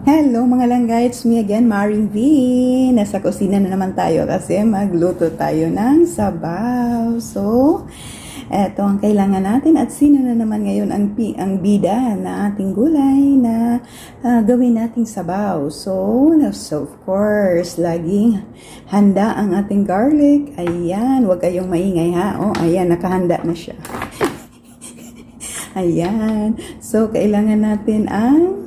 Hello mga langga, it's me again, Maring V. Nasa kusina na naman tayo kasi magluto tayo ng sabaw. So, eto ang kailangan natin at sino na naman ngayon ang bida na ating gulay na gawin nating sabaw. So, of course, laging handa ang ating garlic. Ayan, huwag kayong maingay ha. Oh, ayan, nakahanda na siya. Ayan. So, kailangan natin ang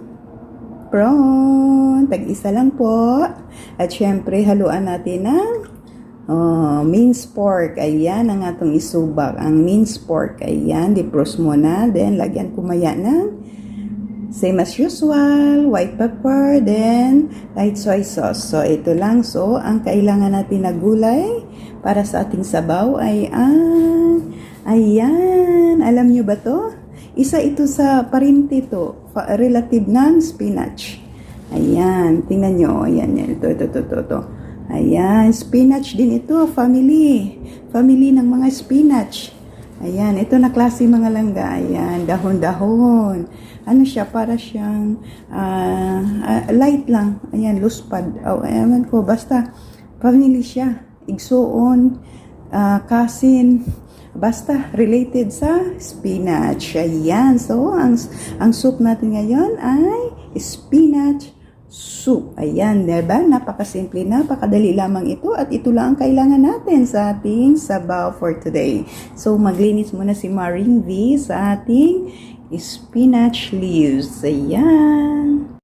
prawn. Tag-isa lang po. At syempre, haluan natin ng minced pork. Ayan ang atong isubak. Ang minced pork. Ayan, defrost muna. Then, lagyan ko maya ng same as usual, white pepper, then light soy sauce. So, ito lang. So, ang kailangan natin na gulay para sa ating sabaw ay ayan. Alam nyo ba to? Isa ito sa parinti to, relative ng spinach. Ayan, tingnan nyo. Ayan, ito. Ayan, spinach din ito, family. Family ng mga spinach. Ayan, ito na klase mga langga. Ayan, dahon-dahon. Ano siya, para siyang light lang. Ayan, luspad. Ewan ko, basta family siya. Igsoon, kasin, basta related sa spinach. Ayan. So, ang soup natin ngayon ay spinach soup. Ayan, diba? Napakasimple, napakadali lamang ito at ito lang ang kailangan natin sa ating sabaw for today. So, maglinis muna si Maring V sa ating spinach leaves. Ayan.